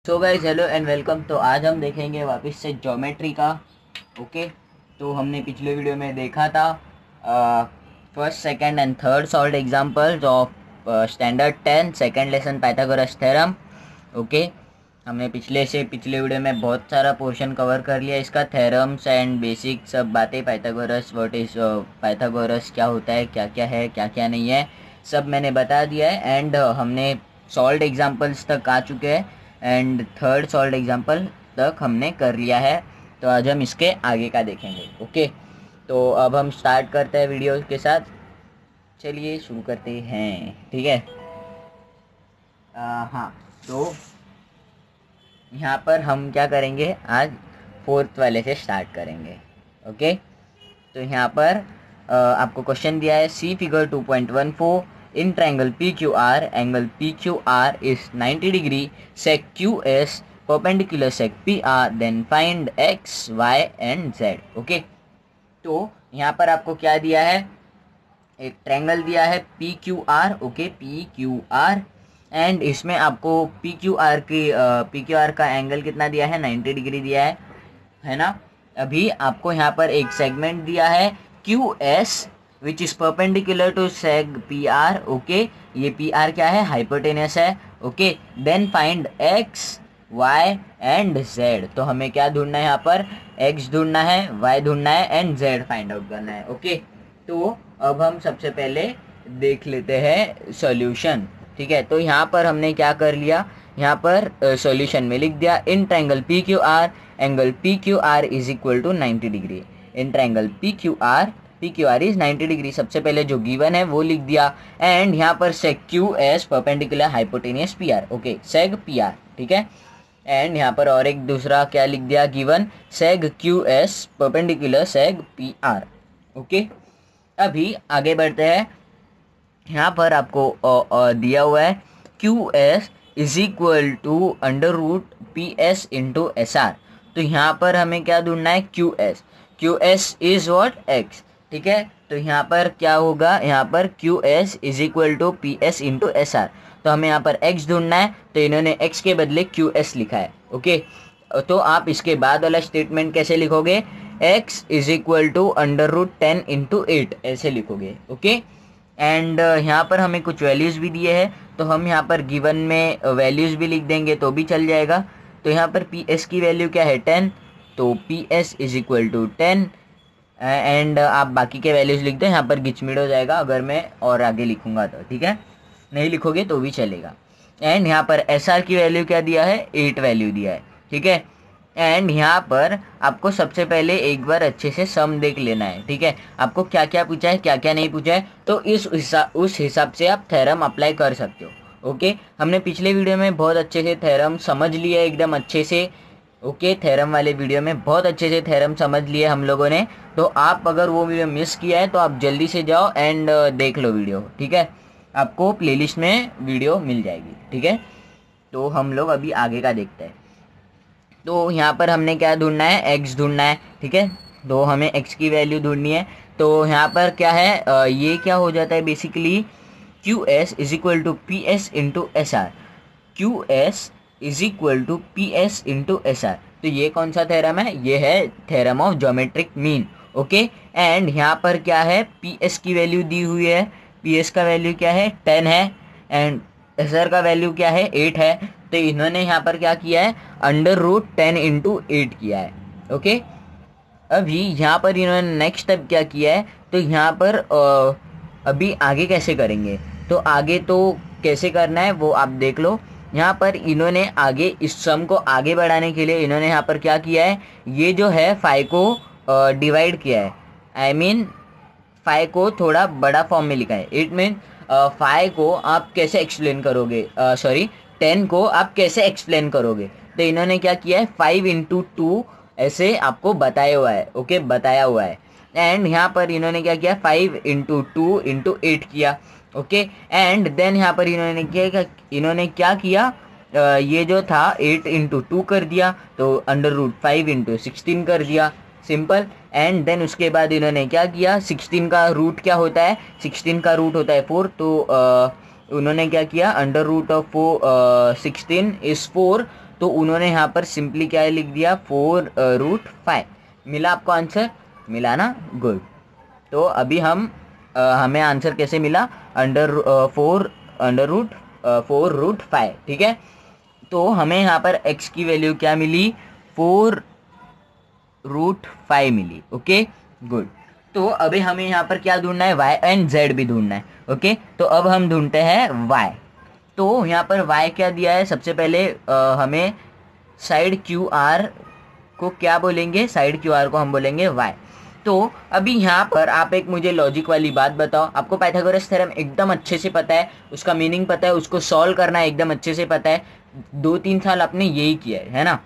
So guys hello and welcome. तो आज हम देखेंगे वापस से ज्योमेट्री का। ओके, तो हमने पिछले वीडियो में देखा था first second and third solved examples of standard 10 second lesson Pythagoras theorem. Okay, हमने पिछले वीडियो में बहुत सारा पोर्शन कवर कर लिया इसका, थ्योरम्स एंड बेसिक सब बातें, पाइथागोरस व्हाट इज पाइथागोरस, क्या होता है, क्या क्या नहीं है, सब मैंने बता दिया है। एंड हमने सॉल्व्ड एग्जांपल्स तक आ चुके हैं एंड थर्ड सॉल्व्ड एग्जांपल तक हमने कर लिया है। तो आज हम इसके आगे का देखेंगे। ओके, तो अब हम स्टार्ट करते हैं वीडियो के साथ। चलिए शुरू करते हैं। ठीक है, हाँ, तो यहाँ पर हम क्या करेंगे, आज फोर्थ वाले से स्टार्ट करेंगे। ओके, तो यहाँ पर आपको क्वेश्चन दिया है, see figure 2.14 in triangle P Q R, angle P Q R is 90 degree, seg Q S perpendicular seg P R, then find X Y and Z. Okay, तो यहाँ पर आपको क्या दिया है, एक ट्रायंगल दिया है P Q are. Okay, P Q are, and इसमें आपको पी क्यू आर का एंगल कितना दिया है, 90 डिग्री दिया है ना। अभी आपको यहाँ पर एक सेगमेंट दिया है Q S which is perpendicular to seg P R. Okay, ये पी आर क्या है, हाइपोटेनस है। Okay, then find X Y and Z. तो हमें क्या ढूंढना है, यहाँ पर एक्स ढूंढना है, वाई ढूंढना है एंड जेड फाइंड आउट करना है। ओके, तो अब हम सबसे पहले देख लेते हैं सॉल्यूशन। ठीक है, तो यहाँ पर हमने क्या कर लिया, यहाँ पर सॉल्यूशन में लिख दिया, in triangle P Q R angle P Q R is equal to 90 degree. In triangle P Q R is 90 degree, सबसे पहले जो गिवन है वो लिख दिया। एंड यहाँ पर seg Q S perpendicular hypotenuse P R. Okay, seg P R. ठीक है, एंड यहाँ पर और एक दूसरा क्या लिख दिया, given सेग Q S perpendicular सेग P R. Okay, अभी आगे बढ़ते हैं। यहाँ पर आपको दिया हुआ है Q S is equal to under root P S into S R. तो यहाँ पर हमें क्या ढूंढना है, Q S is what, X. ठीक है, तो यहाँ पर क्या होगा, यहाँ पर Q S is equal to P S into S R. तो हमें यहाँ पर x ढूंढना है, तो इन्होंने x के बदले क्यू एस लिखा है। ओके, तो आप इसके बाद वाला स्टेटमेंट कैसे लिखोगे, x is equal to under root 10 into 8 ऐसे लिखोगे। ओके, एंड यहाँ पर हमें कुछ वैल्यूज़ भी दिए हैं, तो हम यहाँ पर गिवन में वैल्यूज़ भी लिख देंगे तो भी चल जाएगा। तो यहाँ पर पी एस की वैल्यू क्या है, 10, तो P S is equal to 10। And आप बाकी के वैल्यूज़ लिख दो, यहाँ पर गिचमिड हो जाएगा अगर मैं और आगे लिखूँगा तो। ठीक है, नहीं लिखोगे तो भी चलेगा। एंड यहाँ पर एस आर की वैल्यू क्या दिया है, 8 वैल्यू दिया है। ठीक है, एंड यहाँ पर आपको सबसे पहले एक बार अच्छे से सम देख लेना है। ठीक है, आपको क्या क्या पूछा है, क्या क्या नहीं पूछा है, तो उस हिसाब से आप थ्योरम अप्लाई कर सकते हो। ओके, हमने पिछले वीडियो में बहुत अच्छे से थ्योरम समझ लिया एकदम अच्छे से। ओके, थ्योरम वाले वीडियो में बहुत अच्छे से थ्योरम समझ लिए हम लोगों ने। तो आप अगर वो वीडियो मिस किया है तो आप जल्दी से जाओ एंड देख लो वीडियो। ठीक है, आपको प्लेलिस्ट में वीडियो मिल जाएगी। ठीक है, तो हम लोग अभी आगे का देखते हैं। तो यहाँ पर हमने क्या ढूंढना है, x ढूंढना है। ठीक है, तो हमें x की वैल्यू ढूंढनी है। तो यहाँ पर क्या है, ये क्या हो जाता है basically, Q S is equal to P S into S R. Q S is equal to P S into S R. तो ये कौन सा थ्योरम है, ये है theorem of geometric mean. Okay, and यहाँ पर क्या है, पी एस की वैल्यू दी हुई है, पी एस का वैल्यू क्या है, 10 है, एंड एस आर का वैल्यू क्या है, 8 है। तो इन्होंने यहाँ पर क्या किया है, अंडर रूट 10 इंटू 8 किया है। ओके, अभी यहाँ पर इन्होंने नेक्स्ट स्टेप क्या किया है, तो यहाँ पर अभी आगे कैसे करेंगे, तो आगे तो कैसे करना है वो आप देख लो। यहाँ पर इन्होंने आगे इस सम को आगे बढ़ाने के लिए इन्होंने यहाँ पर क्या किया है, ये जो है फाइव को डिवाइड किया है। आई मीन फाइव को थोड़ा बड़ा फॉर्म में लिखा है। इट मीन फाइव को आप कैसे एक्सप्लेन करोगे, सॉरी 10 को आप कैसे एक्सप्लेन करोगे। तो इन्होंने क्या किया है, 5 इंटू 2 ऐसे आपको बताया हुआ है। ओके, बताया हुआ है। एंड यहाँ पर इन्होंने क्या किया, 5 इंटू 2 इंटू 8 किया। ओके, एंड देन यहाँ पर इन्होंने क्या किया, ये जो था 8 इंटू 2 कर दिया, तो अंडर रूट 5 इंटू 16 कर दिया, सिंपल। एंड देन उसके बाद इन्होंने क्या किया, 16 का रूट क्या होता है, 16 का रूट होता है 4। तो उन्होंने क्या किया, अंडर रूट ऑफ 16 इज 4। तो उन्होंने यहाँ पर सिंपली क्या लिख दिया 4√5। मिला आपको आंसर, मिला ना, गुड। तो अभी हमें आंसर कैसे मिला, √4√5, ठीक है। तो हमें यहाँ पर x की वैल्यू क्या मिली, 4√5 मिली, ओके गुड। तो अभी हमें यहाँ पर क्या ढूंढना है, y एंड z भी ढूंढना है, ओके। तो अब हम ढूंढते हैं y। तो यहाँ पर y क्या दिया है, सबसे पहले हमें साइड क्यू आर को क्या बोलेंगे, साइड क्यू आर को हम बोलेंगे y। तो अभी यहाँ पर आप एक मुझे लॉजिक वाली बात बताओ, आपको पाइथागोरस थ्योरम एकदम अच्छे से पता है, उसका मीनिंग पता है, उसको सॉल्व करना एकदम अच्छे से पता है, 2-3 साल आपने यही किया है ना।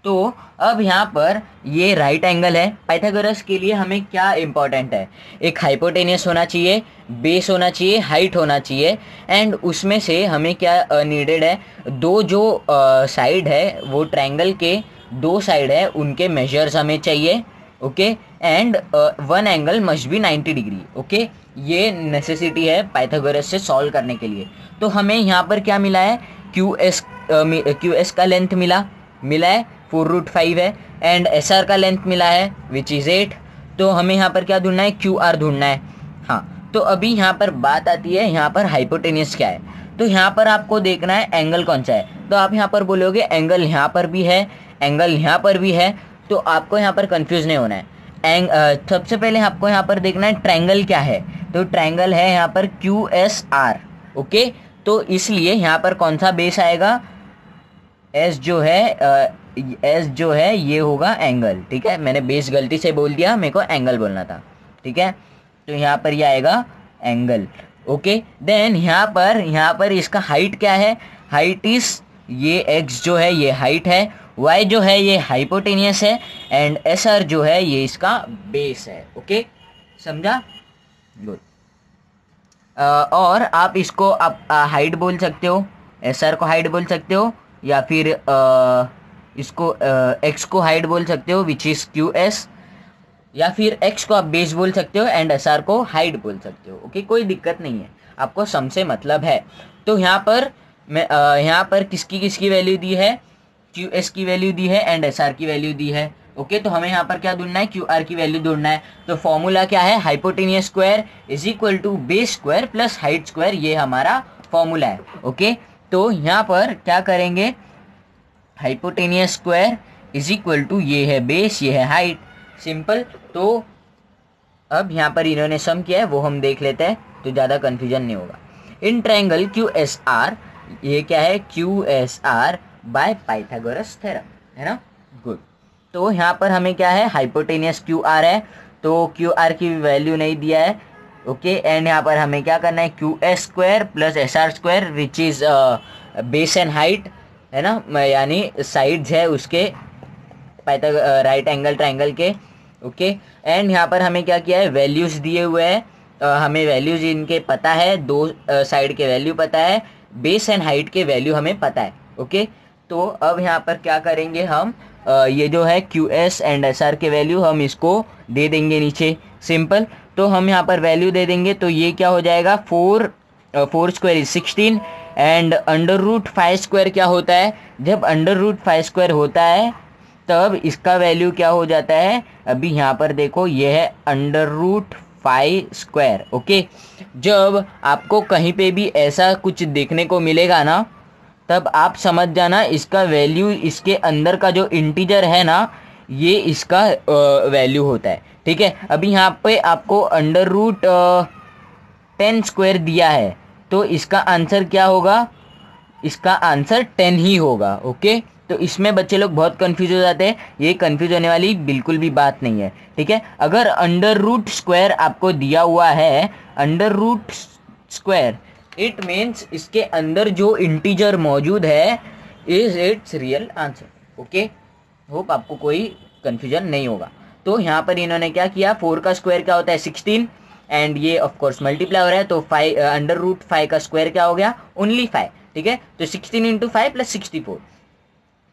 तो अब यहाँ पर ये राइट एंगल है, पाइथागोरस के लिए हमें क्या इंपॉर्टेंट है, एक हाइपोटेनियस होना चाहिए, बेस होना चाहिए, हाइट होना चाहिए, एंड उसमें से हमें क्या नीडेड है, दो जो साइड है वो ट्रायंगल के दो साइड है उनके मेजर्स हमें चाहिए, okay. And one angle must be 90 degree, okay. ये नेसेसिटी है पाइथागोरस से सॉल्व करने के लिए। तो हमें यहाँ पर क्या मिला है, क्यू एस का लेंथ मिला है 4√5 है, एंड एस आर का लेंथ मिला है विच इज़ 8। तो हमें यहाँ पर क्या ढूंढना है, क्यू आर ढूंढना है। हाँ, तो अभी यहाँ पर बात आती है यहाँ पर हाइपोटेनियस क्या है। तो यहाँ पर आपको देखना है एंगल कौन सा है। तो आप यहाँ पर बोलोगे एंगल यहाँ पर भी है, एंगल यहाँ पर भी है, तो आपको यहाँ पर कंफ्यूज नहीं होना है। सबसे पहले आपको यहाँ पर देखना है ट्रायंगल क्या है। तो ट्रायंगल है यहाँ पर QSR, ओके। तो इसलिए यहाँ पर कौन सा बेस आएगा, एस जो है ये होगा एंगल, ठीक है। मैंने बेस गलती से बोल दिया, मेरे को एंगल बोलना था, ठीक है। तो यहाँ पर ये आएगा एंगल, ओके। देन यहाँ पर इसका हाइट क्या है, हाइट इज ये एक्स जो है ये हाइट है, वाई जो है ये हाइपोटेनियस है, एंड एस आर जो है ये इसका बेस है, ओके। समझा, गुड। और आप इसको आप हाइट बोल सकते हो, एस आर को हाइट बोल सकते हो, या फिर इसको एक्स को हाइट बोल सकते हो विच इज क्यू एस, या फिर एक्स को आप बेस बोल सकते हो एंड एस आर को हाइट बोल सकते हो, ओके। कोई दिक्कत नहीं है, आपको सम से मतलब है। तो यहाँ पर यहाँ पर किसकी वैल्यू दी है, क्यू एस की वैल्यू दी है एंड एस आर की वैल्यू दी है, ओके। तो हमें यहाँ पर क्या ढूंढना है, क्यू आर की वैल्यू ढूंढना है। तो फॉर्मूला क्या है, hypotenuse square is equal to base square plus height square, ये हमारा फॉर्मूला है, ओके। तो यहाँ पर क्या करेंगे, hypotenuse square is equal to ये है बेस, ये है हाइट, सिंपल। तो अब यहाँ पर इन्होंने सम किया है वो हम देख लेते हैं, तो ज़्यादा कन्फ्यूजन नहीं होगा। इन ट्रायंगल QSR, ये क्या है, QSR बाय पाइथागोरस थ्योरम, है ना, गुड। तो यहाँ पर हमें क्या है, हाइपोटेनियस QR है, तो QR की वैल्यू नहीं दिया है, ओके। एंड यहाँ पर हमें क्या करना है, QS square plus SR square which is base and height, है ना, यानी साइड्स है उसके राइट एंगल ट्रायंगल के, ओके। एंड यहाँ पर हमें क्या किया है, वैल्यूज़ दिए हुए हैं, हमें वैल्यूज़ इनके पता है, दो साइड के वैल्यू पता है, बेस एंड हाइट के वैल्यू हमें पता है, ओके। तो अब यहाँ पर क्या करेंगे हम, ये जो है QS एंड SR के वैल्यू हम इसको दे देंगे नीचे, सिंपल। तो हम यहाँ पर वैल्यू दे देंगे, तो ये क्या हो जाएगा, 4 स्क्वायर इज 16, एंड √5 स्क्वायर क्या होता है, जब √5 स्क्वायर होता है तब इसका वैल्यू क्या हो जाता है, अभी यहाँ पर देखो ये है √5 स्क्वायर, ओके। जब आपको कहीं पे भी ऐसा कुछ देखने को मिलेगा ना, तब आप समझ जाना इसका वैल्यू, इसके अंदर का जो इंटीजर है ना, ये इसका वैल्यू होता है, ठीक है। अभी यहाँ पे आपको √10 स्क्वायर दिया है, तो इसका आंसर क्या होगा, इसका आंसर 10 ही होगा, ओके। तो इसमें बच्चे लोग बहुत कंफ्यूज हो जाते हैं, ये कंफ्यूज होने वाली बिल्कुल भी बात नहीं है, ठीक है। अगर अंडर स्क्वायर आपको दिया हुआ है, अंडर स्क्वायर, इट मीन्स इसके अंदर जो इंटीजर मौजूद है is it's real answer, okay. Hope आपको कोई कंफ्यूजन नहीं होगा। तो यहाँ पर इन्होंने क्या किया, 4 का स्क्वायर क्या होता है 16, एंड ये ऑफ कोर्स मल्टीप्लाई हो रहा है, तो √5 का स्क्वायर क्या हो गया, ओनली 5, ठीक है। तो 16 × 5 + 64,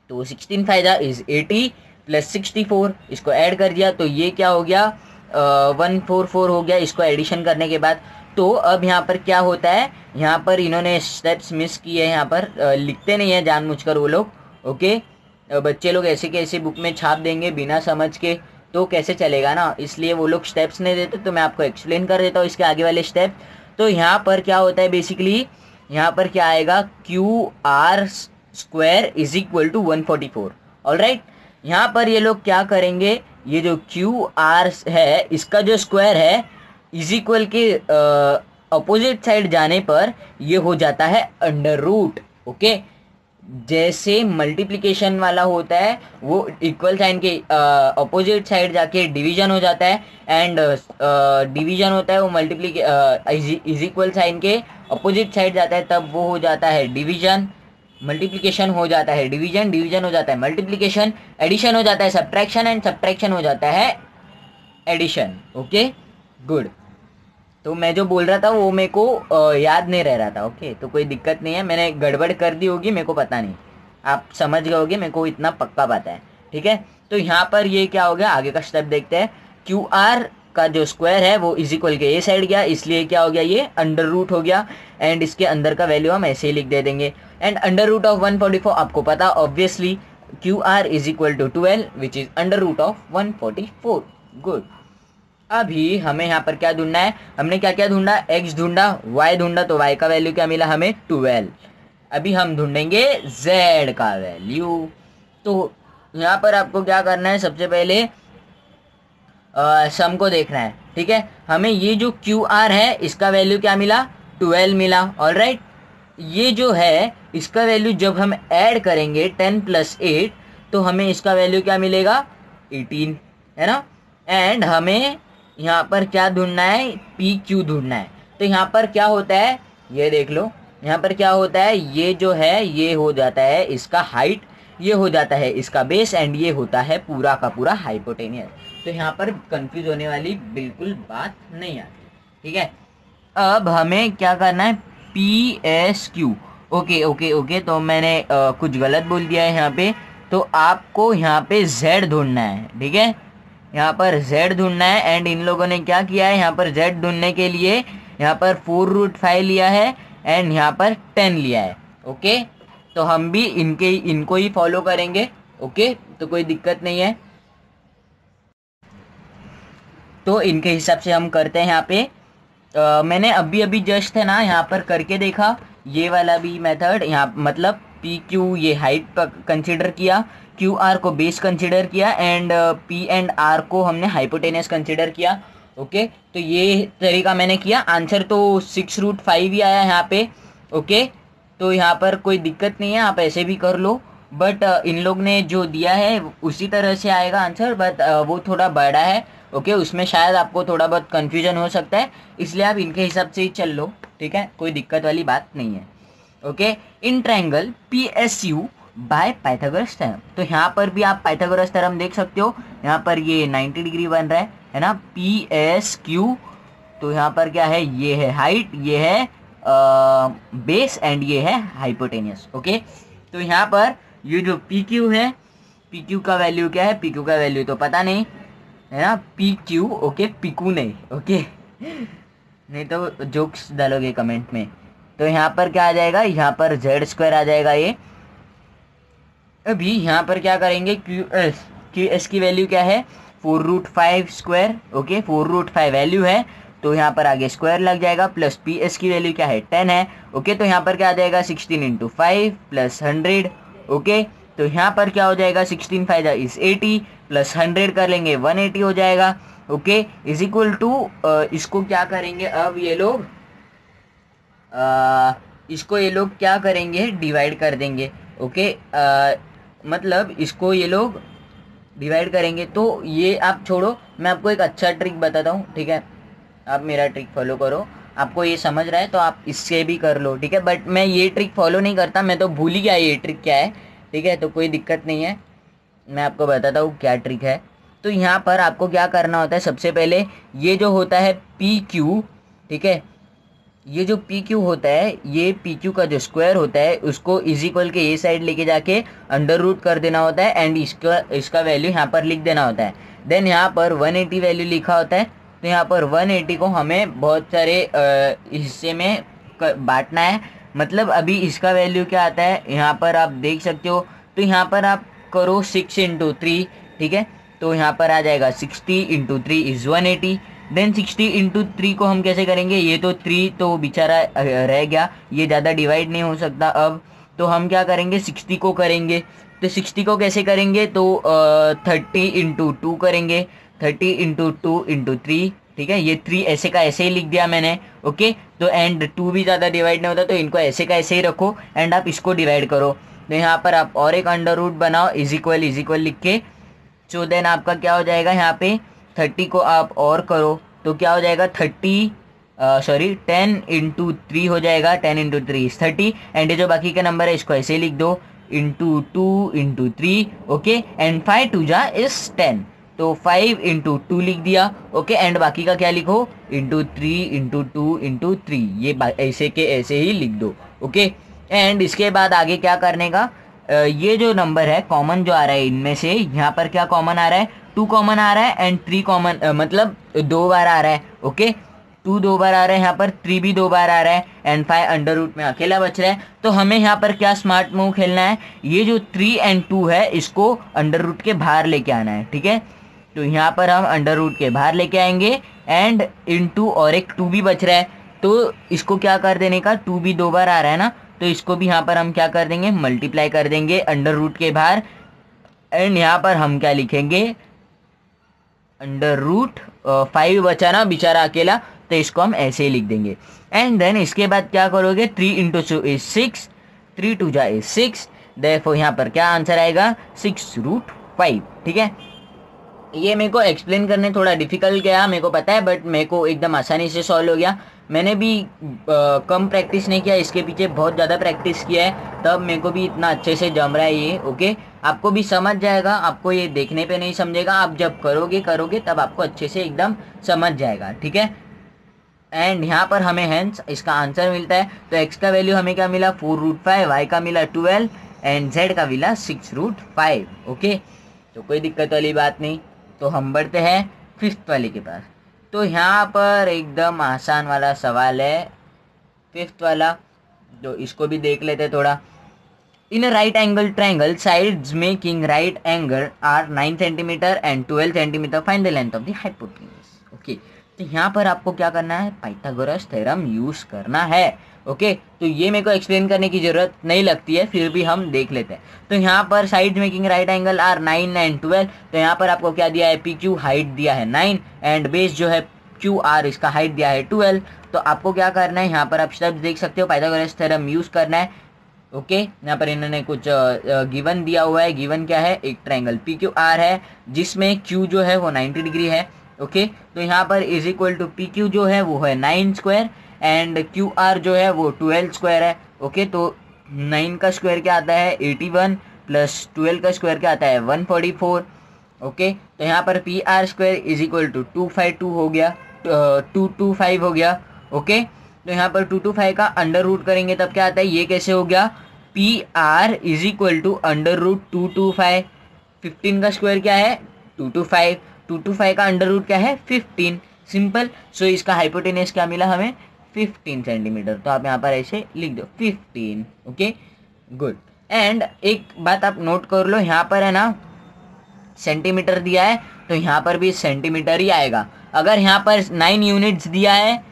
तो 16 × 5 इज 80 + 64, इसको ऐड कर दिया तो ये क्या हो गया, 144 हो गया, इसको एडिशन करने के बाद। तो अब यहाँ पर क्या होता है, यहाँ पर इन्होंने स्टेप्स मिस किए हैं, यहाँ पर लिखते नहीं है जानबूझकर वो लोग, ओके, बच्चे लोग ऐसे के ऐसे बुक में छाप देंगे बिना समझ के, तो कैसे चलेगा ना, इसलिए वो लोग स्टेप्स नहीं देते, तो मैं आपको एक्सप्लेन कर देता हूँ इसके आगे वाले स्टेप। तो यहाँ पर क्या होता है बेसिकली, यहाँ पर क्या आएगा, Q R square is equal to 144। Alright, यहाँ पर ये लोग क्या करेंगे, ये जो क्यू आर है इसका जो स्क्वायर है इज इक्वल के अपोजिट साइड जाने पर ये हो जाता है अंडर रूट। ओके, जैसे मल्टीप्लिकेशन वाला होता है वो इक्वल साइन के अपोजिट साइड जाके डिवीजन हो जाता है, एंड डिवीजन होता है वो इज इक्वल साइन के अपोजिट साइड जाता है, तब वो हो जाता है डिवीजन। मल्टीप्लिकेशन हो जाता है डिवीजन, डिवीजन हो जाता है मल्टीप्लिकेशन, एडिशन हो जाता है सब्ट्रैक्शन, एंड सब्ट्रैक्शन हो जाता है एडिशन। Okay good. तो मैं जो बोल रहा था वो मेरे को याद नहीं रह रहा था। ओके, तो कोई दिक्कत नहीं है, मैंने गड़बड़ कर दी होगी, मेरे को पता नहीं, आप समझ गए होगे, मेरे को इतना पक्का पता है। ठीक है, तो यहाँ पर ये क्या हो गया, आगे का स्टेप देखते हैं। क्यू आर का जो स्क्वायर है वो इज इक्वल के ए साइड गया, इसलिए क्या हो गया, ये अंडर रूट हो गया, एंड इसके अंदर का वैल्यू हम ऐसे ही लिख दे देंगे। एंड अंडर रूट ऑफ 144 आपको पता obviously, Q R is equal to 12 which is under root of 144। Good. अभी हमें यहाँ पर क्या ढूंढना है, हमने क्या क्या ढूंढा, x ढूंढा, y ढूंढा, तो y का वैल्यू क्या मिला हमें 12। अभी हम ढूंढेंगे z का वैल्यू। तो यहाँ पर आपको क्या करना है, सबसे पहले सम को देखना है। ठीक है, हमें ये जो क्यू आर है इसका वैल्यू क्या मिला, 12 मिला। ऑलराइट, ये जो है इसका वैल्यू जब हम ऐड करेंगे 10 + 8 तो हमें इसका वैल्यू क्या मिलेगा, 18, है ना। एंड हमें यहाँ पर क्या ढूंढना है, पी क्यू ढूंढना है। तो यहाँ पर क्या होता है, ये देख लो, यहाँ पर क्या होता है, ये जो है ये हो जाता है इसका हाइट, ये हो जाता है इसका बेस, एंड ये होता है पूरा का पूरा हाइपोटेनियस। तो यहाँ पर कंफ्यूज होने वाली बिल्कुल बात नहीं आती। ठीक है, अब हमें क्या करना है, P S Q. Okay okay okay, तो मैंने कुछ गलत बोल दिया है यहाँ पे, तो आपको यहाँ पे z ढूंढना है। ठीक है, यहाँ पर z ढूंढना है, एंड इन लोगों ने क्या किया है, यहाँ पर z ढूंढने के लिए यहाँ पर 4√5 लिया है, एंड यहाँ पर 10 लिया है। ओके, तो हम भी इनको ही फॉलो करेंगे। ओके, तो कोई दिक्कत नहीं है, तो इनके हिसाब से हम करते हैं। यहाँ पे मैंने अभी जस्ट है ना यहाँ पर करके देखा, ये वाला भी मेथड, यहाँ मतलब पी क्यू ये हाइट पर कंसिडर किया, क्यू आर को बेस कंसिडर किया, एंड पी एंड आर को हमने हाइपोटेनियस कंसिडर किया। ओके, तो ये तरीका मैंने किया, आंसर तो 6√5 ही आया यहाँ पे। ओके, तो यहाँ पर कोई दिक्कत नहीं है, आप ऐसे भी कर लो, बट इन लोग ने जो दिया है उसी तरह से आएगा आंसर, बट वो थोड़ा बड़ा है। ओके, उसमें शायद आपको थोड़ा बहुत कन्फ्यूजन हो सकता है, इसलिए आप इनके हिसाब से ही चल लो। ठीक है, कोई दिक्कत वाली बात नहीं है। Okay, in triangle P S U by Pythagoras theorem, तो यहाँ पर भी आप पाइथागोरस थ्योरम देख सकते हो, यहाँ पर ये 90 डिग्री बन रहा है ना, पी एस क्यू। तो यहाँ पर क्या है, ये है हाइट, ये है बेस, एंड ये है हाइपोटेनियस। ओके, तो यहाँ पर ये जो पी क्यू है, पी क्यू का वैल्यू क्या है, पी क्यू का वैल्यू तो पता नहीं है ना, पी क्यू। ओके, पीकू नहीं। ओके नहीं तो जोक्स डालोगे कमेंट में। तो यहाँ पर क्या आ जाएगा, यहाँ पर z² आ जाएगा ये। अभी यहाँ पर क्या करेंगे, क्यू एस की वैल्यू क्या है, 4√5 स्क्वायर। ओके, 4√5 वैल्यू है, तो यहाँ पर आगे स्क्वायर लग जाएगा, प्लस पी एस की वैल्यू क्या है, 10 है। ओके, तो यहाँ पर क्या आ जाएगा, 16 × 5 + 100। ओके, तो यहाँ पर क्या हो जाएगा, 16 × 5 इज 80, प्लस 100 कर लेंगे 180 हो जाएगा। ओके, इज इक्वल टू, इसको क्या करेंगे अब ये लोग, इसको ये लोग क्या करेंगे, डिवाइड कर देंगे। ओके, मतलब इसको ये लोग डिवाइड करेंगे, तो ये आप छोड़ो, मैं आपको एक अच्छा ट्रिक बताता हूँ। ठीक है, आप मेरा ट्रिक फॉलो करो, आपको ये समझ रहा है तो आप इससे भी कर लो। ठीक है, बट मैं ये ट्रिक फॉलो नहीं करता, मैं तो भूल ही गया ये ट्रिक क्या है। ठीक है, तो कोई दिक्कत नहीं है, मैं आपको बताता हूँ क्या ट्रिक है। तो यहाँ पर आपको क्या करना होता है, सबसे पहले ये जो होता है पी क्यू, ठीक है, ये जो पी क्यू होता है, ये पी क्यू का जो स्क्वायर होता है उसको इज इक्वल के ये साइड लेके जाके अंडर रूट कर देना होता है, एंड इसका वैल्यू यहाँ पर लिख देना होता है। देन यहाँ पर 180 वैल्यू लिखा होता है, तो यहाँ पर 180 को हमें बहुत सारे हिस्से में बांटना है। मतलब अभी इसका वैल्यू क्या आता है, यहाँ पर आप देख सकते हो तो यहाँ पर आप करो 6 इंटू 3, ठीक है। तो यहाँ पर आ जाएगा 60 इंटू 3 इज़ 180। देन 60 इंटू 3 को हम कैसे करेंगे, ये तो 3 तो बेचारा रह गया, ये ज़्यादा डिवाइड नहीं हो सकता अब, तो हम क्या करेंगे 60 को करेंगे। तो 60 को कैसे करेंगे, तो 30 इंटू 2 करेंगे, 30 इंटू 2 इंटू 3, ठीक है। ये 3 ऐसे का ऐसे ही लिख दिया मैंने, ओके। तो एंड 2 भी ज़्यादा डिवाइड नहीं होता, तो इनको ऐसे का ऐसे ही रखो एंड आप इसको डिवाइड करो। तो यहाँ पर आप और एक अंडर रूट बनाओ इज इक्वल लिख के। सो देन आपका क्या हो जाएगा, यहाँ पे 30 को आप और करो तो क्या हो जाएगा 10 इंटू 3 हो जाएगा, 10 इंटू 3 इज 30। एंड ये जो बाकी का नंबर है इसको ऐसे ही लिख दो, इंटू 2 इंटू 3, ओके। एंड 5 2 जा इज 10, तो 5 इंटू 2 लिख दिया, ओके। एंड बाकी का क्या लिखो, इंटू 3 इंटू 2 इंटू 3, ये ऐसे के ऐसे ही लिख दो, ओके। एंड इसके बाद आगे क्या करने का, ये जो नंबर है कॉमन जो आ रहा है इनमें से, यहाँ पर क्या कॉमन आ रहा है, 2 कॉमन आ रहा है एंड 3 कॉमन, मतलब 2 बार आ रहा है, ओके। 2 2 बार आ रहा है यहाँ पर, 3 भी 2 बार आ रहा है एंड 5 अंडर रूट में अकेला बच रहा है। तो हमें यहाँ पर क्या स्मार्ट मूव खेलना है, ये जो 3 एंड 2 है इसको अंडर रूट के बाहर लेके आना है, ठीक है। तो यहाँ पर हम अंडर रूट के बाहर लेके आएंगे एंड इंटू और एक 2 भी बच रहा है, तो इसको क्या कर देने का, 2 भी 2 बार आ रहा है ना, तो इसको भी यहाँ पर हम क्या कर देंगे, मल्टीप्लाई कर देंगे अंडर रूट के बाहर। एंड यहाँ पर हम क्या लिखेंगे, अंडर रूट 5 बचा ना बेचारा अकेला, तो इसको हम ऐसे ही लिख देंगे। एंड देन इसके बाद क्या करोगे, 3 इंटू 2 इज 6, 3 2 जा इज 6, देयरफॉर यहाँ पर क्या आंसर आएगा, 6√5, ठीक है। ये मेरे को एक्सप्लेन करने थोड़ा डिफिकल्ट गया, मेरे को पता है, बट मेरे को एकदम आसानी से सॉल्व हो गया। मैंने भी कम प्रैक्टिस नहीं किया, इसके पीछे बहुत ज़्यादा प्रैक्टिस किया है, तब मेरे को भी इतना अच्छे से जम रहा है ये, ओके। आपको भी समझ जाएगा, आपको ये देखने पे नहीं समझेगा, आप जब करोगे तब आपको अच्छे से एकदम समझ जाएगा, ठीक है। एंड यहाँ पर हमें हेंस इसका आंसर मिलता है, तो x का वैल्यू हमें क्या मिला 4√5, y का मिला 12 एंड z का मिला 6√5, ओके। तो कोई दिक्कत वाली बात नहीं। तो हम बढ़ते हैं 5th वाले के पास। तो यहाँ पर एकदम आसान वाला सवाल है 5th वाला, तो इसको भी देख लेते थोड़ा। In a right angle triangle sides making right angle are 9 centimetre and 12 centimetre, find the length of the hypotenuse, okay. तो यहाँ पर आपको क्या करना है, पाइथागोरस थ्योरम यूज करना है, ओके। तो ये मेरे को एक्सप्लेन करने की जरूरत नहीं लगती है, फिर भी हम देख लेते हैं। तो यहाँ पर side making right angle are 9 and 12, तो यहाँ पर आपको क्या दिया है, पी क्यू हाइट दिया है 9 एंड बेस जो है क्यू आर इसका हाइट दिया है 12। तो आपको क्या करना है, यहाँ पर आप शब्द देख सकते हो, पाइथागोरस थ्योरम यूज करना है, ओके। यहाँ पर इन्होंने कुछ गिवन दिया हुआ है, गिवन क्या है, एक ट्रायंगल पी क्यू आर है जिसमें क्यू जो है वो 90 डिग्री है, ओके। तो यहाँ पर is equal to P Q जो है वो है 9 स्क्वायर एंड क्यू आर जो है वो 12 स्क्वायर है, ओके। तो 9 का स्क्वायर क्या आता है 81 प्लस 12 का स्क्वायर क्या आता है 144, ओके। तो यहाँ पर P R square is equal to 252 हो गया, 225 हो गया, ओके। तो यहाँ पर 225 का अंडर रूट करेंगे तब क्या आता है, ये कैसे हो गया, P R is equal to under root 225, 15 का स्क्वायर क्या है 225, 225 का अंडर रूट क्या है 15, सिंपल। सो इसका हाइपोटेनस क्या मिला हमें 15 सेंटीमीटर, तो आप यहाँ पर ऐसे लिख दो 15, ओके, गुड। एंड एक बात आप नोट कर लो, यहाँ पर है ना सेंटीमीटर दिया है, तो यहाँ पर भी सेंटीमीटर ही आएगा। अगर यहाँ पर 9 यूनिट्स दिया है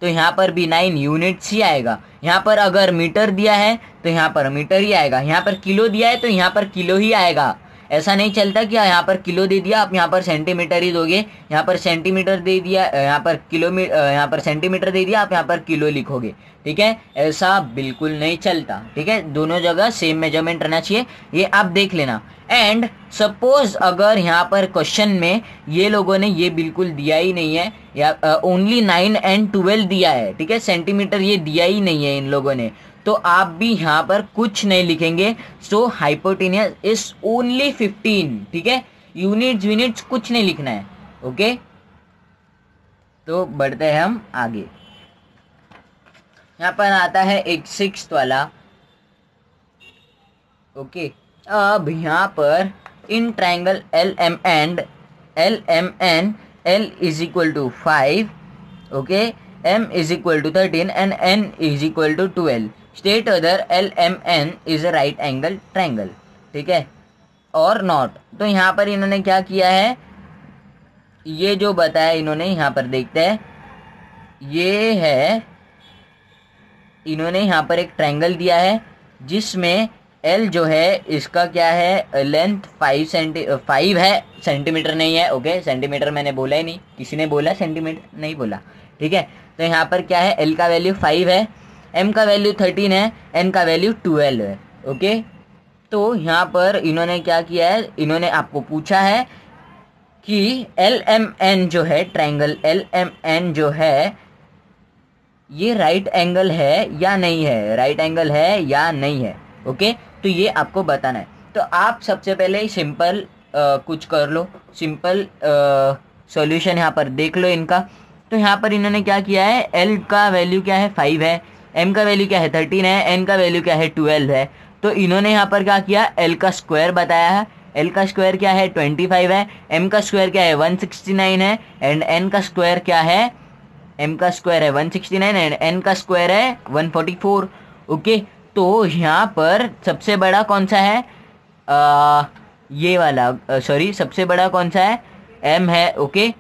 तो यहाँ पर भी 9 यूनिट्स ही आएगा। यहाँ पर अगर मीटर दिया है तो यहाँ पर मीटर ही आएगा। यहाँ पर किलो दिया है तो यहाँ पर किलो ही आएगा। ऐसा नहीं चलता कि यहाँ पर किलो दे दिया आप यहाँ पर सेंटीमीटर ही दोगे, यहाँ पर सेंटीमीटर दे दिया, यहाँ पर यहाँ पर सेंटीमीटर दे दिया आप यहाँ पर किलो लिखोगे, ठीक है। ऐसा बिल्कुल नहीं चलता, ठीक है। दोनों जगह सेम मेजरमेंट रहना चाहिए, ये आप देख लेना। एंड सपोज अगर यहाँ पर क्वेश्चन में ये लोगों ने ये बिल्कुल दिया ही नहीं है, या ओनली 9 एंड 12 दिया है, ठीक है, सेंटीमीटर ये दिया ही नहीं है इन लोगों ने, तो आप भी यहाँ पर कुछ नहीं लिखेंगे। सो हाइपोटेन्यूज इज ओनली 15, ठीक है, यूनिट्स कुछ नहीं लिखना है, ओके। तो बढ़ते हैं हम आगे। यहाँ पर आता है एक 6th वाला, ओके। अब यहाँ पर in triangle L M N L is equal to 5, okay, m is equal to 13 and n is equal to 12. State whether LMN is a right angle triangle. ठीक है, और नॉट। तो यहाँ पर इन्होंने क्या किया है, ये जो बताया इन्होंने, यहाँ पर देखते हैं, ये है, इन्होंने यहाँ पर एक ट्रायंगल दिया है जिसमें एल जो है इसका क्या है, लेंथ 5 है, सेंटीमीटर नहीं है। ओके, सेंटीमीटर मैंने बोला ही नहीं, किसी ने बोला सेंटीमीटर, नहीं बोला, ठीक है। तो यहाँ पर क्या है, एल का वैल्यू 5 है, एम का वैल्यू 13 है, एन का वैल्यू 12 है। ओके, तो यहाँ पर इन्होंने क्या किया है, इन्होंने आपको पूछा है कि एल एम एन जो है, ट्रायंगल एल एम एन जो है, ये राइट एंगल है या नहीं है, राइट एंगल है या नहीं है। ओके, तो ये आपको बताना है। तो आप सबसे पहले सिंपल कुछ कर लो, सिंपल सॉल्यूशन यहाँ पर देख लो इनका। तो यहाँ पर इन्होंने क्या किया है, एल का वैल्यू क्या है 5 है, एम का वैल्यू क्या है 13 है, एन का वैल्यू क्या है 12 है। तो इन्होंने यहाँ पर क्या किया, एल का स्क्वायर बताया है, एल का स्क्वायर क्या है 25 है, एम का स्क्वायर क्या है 169 है, एंड एन का स्क्वायर क्या है, एम का स्क्वायर है 169 एंड एन का स्क्वायर है 144। ओके, तो यहाँ पर सबसे बड़ा कौन सा है, ये वाला, सॉरी, सबसे बड़ा कौन सा है, एम है। ओके,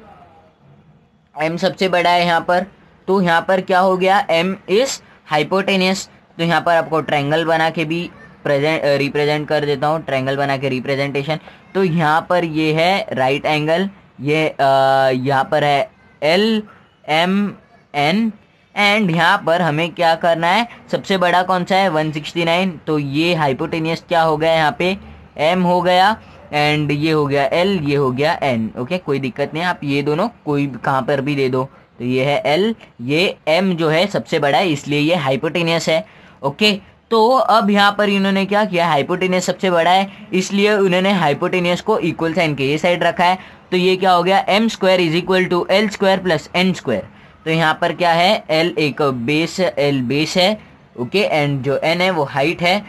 एम सबसे बड़ा है यहाँ पर। तो यहाँ पर क्या हो गया, एम इज हाइपोटेनियस। तो यहाँ पर आपको ट्रायंगल बना के भी रिप्रेजेंट कर देता हूँ, ट्रायंगल बना के रिप्रेजेंटेशन। तो यहाँ पर ये है राइट एंगल, ये यहाँ पर है एल एम एन, एंड यहाँ पर हमें क्या करना है, सबसे बड़ा कौन सा है 169। तो ये हाइपोटेनियस क्या हो गया, यहाँ पे एम हो गया, एंड ये हो गया एल, ये हो गया एन। ओके, कोई दिक्कत नहीं, आप ये दोनों कोई कहाँ पर भी दे दो। तो ये है एल, ये एम जो है सबसे बड़ा है, इसलिए ये हाइपोटेनियस है। ओके, तो अब यहाँ पर इन्होंने क्या किया, हाइपोटेनियस सबसे बड़ा है इसलिए उन्होंने हाइपोटेनियस को इक्वल साइन के ये साइड रखा है। तो ये क्या हो गया, M square is equal to L square plus N square. तो यहाँ पर क्या है, एल एक बेस, एल बेस है। ओके, एंड जो एन है वो हाइट है,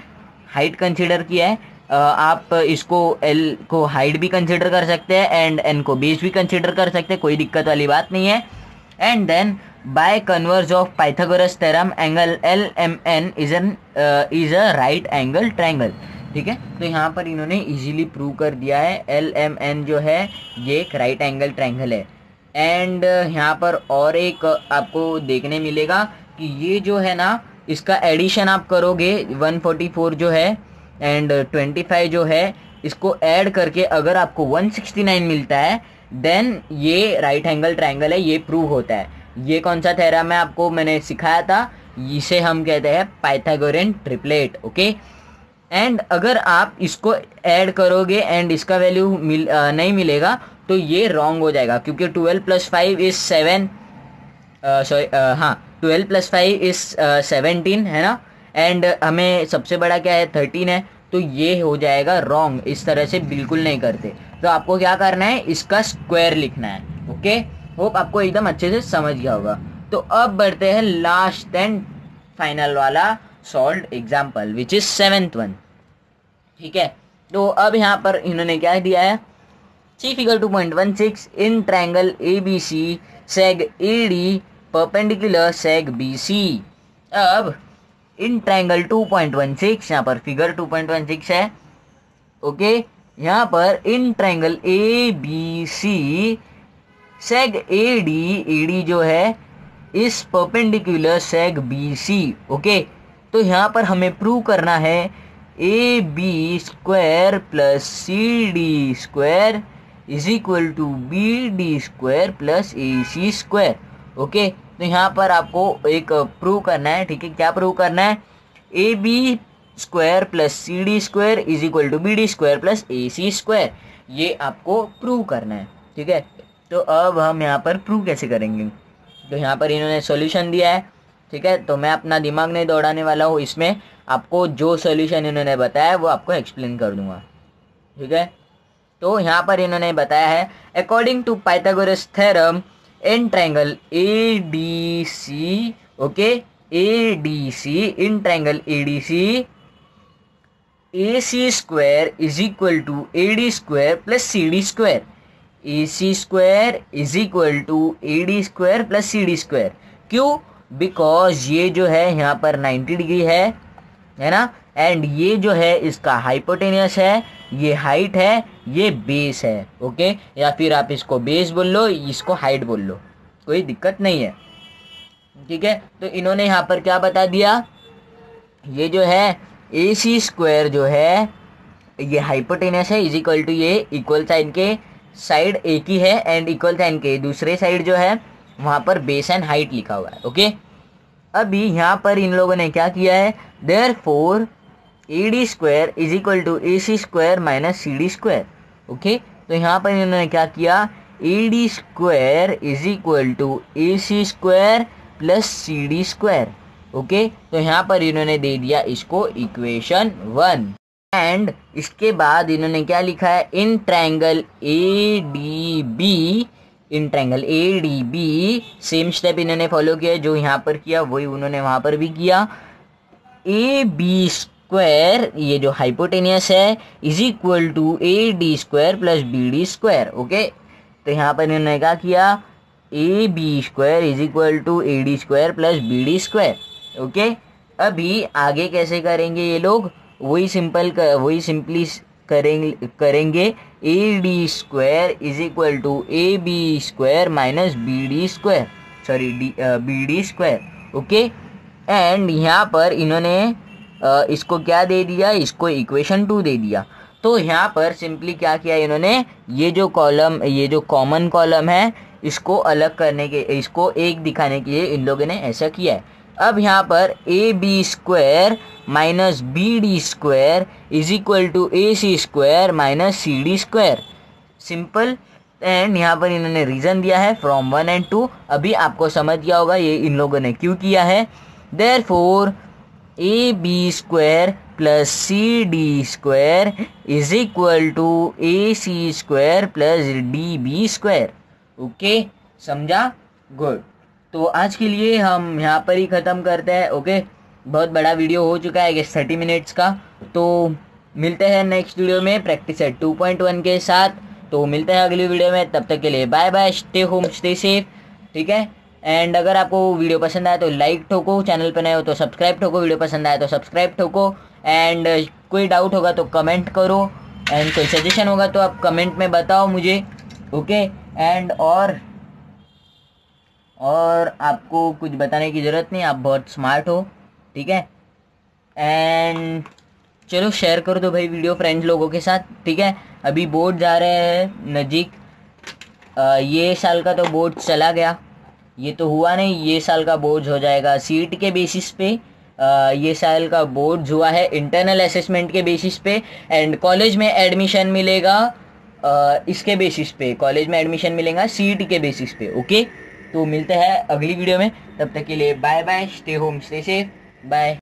हाइट कंसिडर किया है। आप इसको एल को हाइट भी कंसिडर कर सकते हैं एंड एन को बेस भी कंसिडर कर सकते हैं, कोई दिक्कत वाली बात नहीं है। And then by converse of Pythagoras theorem angle L M N is a right angle triangle. ठीक है, तो यहाँ पर इन्होंने इजीली प्रूव कर दिया है एल एम एन जो है ये एक राइट एंगल ट्रायंगल है। एंड यहाँ पर और एक आपको देखने मिलेगा कि ये जो है ना, इसका एडिशन आप करोगे 144 जो है एंड 25 जो है, इसको ऐड करके अगर आपको 169 मिलता है देन ये राइट एंगल ट्रायंगल है, ये प्रूव होता है। ये कौन सा थ्योरम है आपको मैंने सिखाया था, इसे हम कहते हैं पाइथागोरियन ट्रिपलेट। ओके, एंड अगर आप इसको ऐड करोगे एंड इसका वैल्यू नहीं मिलेगा तो ये रॉन्ग हो जाएगा, क्योंकि 12 + 5 इज 7, सॉरी हाँ 12 + 5 इज 17 है ना, एंड हमें सबसे बड़ा क्या है 13 है, तो ये हो जाएगा रॉन्ग। इस तरह से बिल्कुल नहीं करते। तो आपको क्या करना है, इसका स्क्वायर लिखना है। ओके, होप आपको एकदम अच्छे से समझ गया होगा। तो अब बढ़ते हैं लास्ट एंड फाइनल वाला solved example which is 7th one. ठीक है, तो अब यहाँ पर इन्होंने क्या दिया है, see figure 2.16 in triangle ABC seg AD perpendicular seg BC। अब इन ट्रायंगल 2.16, यहाँ पर फिगर 2.16 है। ओके, यहाँ पर in triangle ABC seg AD जो है इस परपेंडिकुलर सेग BC। ओके, तो यहाँ पर हमें प्रूव करना है AB square plus CD square is equal to BD square plus AC square. Okay, तो यहाँ पर आपको एक प्रूव करना है। ठीक है, क्या प्रूव करना है, AB square plus CD square is equal to BD square plus AC square, ये आपको प्रूव करना है। ठीक है, तो अब हम यहाँ पर प्रूव कैसे करेंगे, तो यहाँ पर इन्होंने सॉल्यूशन दिया है। ठीक है, तो मैं अपना दिमाग नहीं दौड़ाने वाला हूँ, इसमें आपको जो सॉल्यूशन इन्होंने बताया वो आपको एक्सप्लेन कर दूंगा। ठीक है, तो यहाँ पर इन्होंने बताया है according to Pythagoras theorem in triangle ADC। Okay, ADC in triangle ADC AC square is equal to AD square plus CD square, AC square is equal to AD square plus CD square. क्यों, because ये जो है यहाँ पर 90 degree है ना, and ये जो है इसका हाइपोटेनियस है, ये हाइट है, ये बेस है। ओके, या फिर आप इसको बेस बोल लो, इसको हाइट बोल लो, कोई दिक्कत नहीं है। ठीक है, तो इन्होंने यहाँ पर क्या बता दिया, ये जो है ए सी स्क्वायर जो है ये हाइपोटेनस है, इज इक्वल टू ये इक्वल साइन के साइड एक ही है एंड इक्वल साइन के दूसरे साइड जो है वहाँ पर बेस एंड हाइट लिखा हुआ है। ओके, अभी यहाँ पर इन लोगों ने क्या किया है, therefore A D square is equal to A C square minus C D square. Okay, तो यहाँ पर इन्होंने क्या किया, A D square is equal to A C square plus C D square. Okay, तो यहाँ पर इन्होंने दे दिया इसको इक्वेशन 1 एंड इसके बाद इन्होंने क्या लिखा है, in triangle A D B, in triangle A D B same step इन्होंने फॉलो किया, जो यहाँ पर किया वही उन्होंने वहाँ पर भी किया। ए बी स्क्वायर ये जो हाइपोटेनियस है is equal to A D square plus B D square. Okay, तो यहाँ पर इन्होंने क्या किया, A B square is equal to A D square plus B D square. Okay, अभी आगे कैसे करेंगे ये लोग, वही सिंपली करेंगे A D square is equal to A B square minus B D square, sorry B D square. Okay, and यहाँ पर इन्होंने इसको क्या दे दिया, इसको इक्वेशन 2 दे दिया। तो यहाँ पर सिंपली क्या किया इन्होंने, ये जो कॉलम, ये जो कॉमन कॉलम है इसको अलग करने के, इसको एक दिखाने के लिए इन लोगों ने ऐसा किया है। अब यहाँ पर A B square minus B D square is equal to A C square minus C D square, simple. And यहाँ पर इन्होंने रीज़न दिया है फ्रॉम 1 and 2। अभी आपको समझ गया होगा ये इन लोगों ने क्यों किया है। Therefore A B square plus C D square is equal to A C square plus D B square. Okay, समझा, गुड। तो आज के लिए हम यहाँ पर ही ख़त्म करते हैं। ओके, बहुत बड़ा वीडियो हो चुका है, 30 मिनट्स का। तो मिलते हैं नेक्स्ट वीडियो में प्रैक्टिस सेट 2.1 के साथ। तो मिलते हैं अगली वीडियो में, तब तक के लिए bye bye, stay home stay safe. ठीक है, एंड अगर आपको वीडियो पसंद आया तो लाइक ठोको, चैनल पर नए हो तो सब्सक्राइब ठोको, वीडियो पसंद आया तो सब्सक्राइब ठोको, एंड कोई डाउट होगा तो कमेंट करो, एंड कोई सजेशन होगा तो आप कमेंट में बताओ मुझे। ओके, एंड और आपको कुछ बताने की ज़रूरत नहीं, आप बहुत स्मार्ट हो। ठीक है, एंड चलो शेयर कर दो भाई वीडियो फ्रेंड्स लोगों के साथ। ठीक है, अभी बोर्ड जा रहे हैं नज़दीक, ये साल का तो बोर्ड चला गया, ये तो हुआ नहीं, ये साल का बोर्ड हो जाएगा सीट के बेसिस पे। ये साल का बोर्ड हुआ है इंटरनल असेसमेंट के बेसिस पे, एंड कॉलेज में एडमिशन मिलेगा इसके बेसिस पे, कॉलेज में एडमिशन मिलेगा सीट के बेसिस पे। ओके, तो मिलते हैं अगली वीडियो में, तब तक के लिए bye bye, stay home stay safe, bye.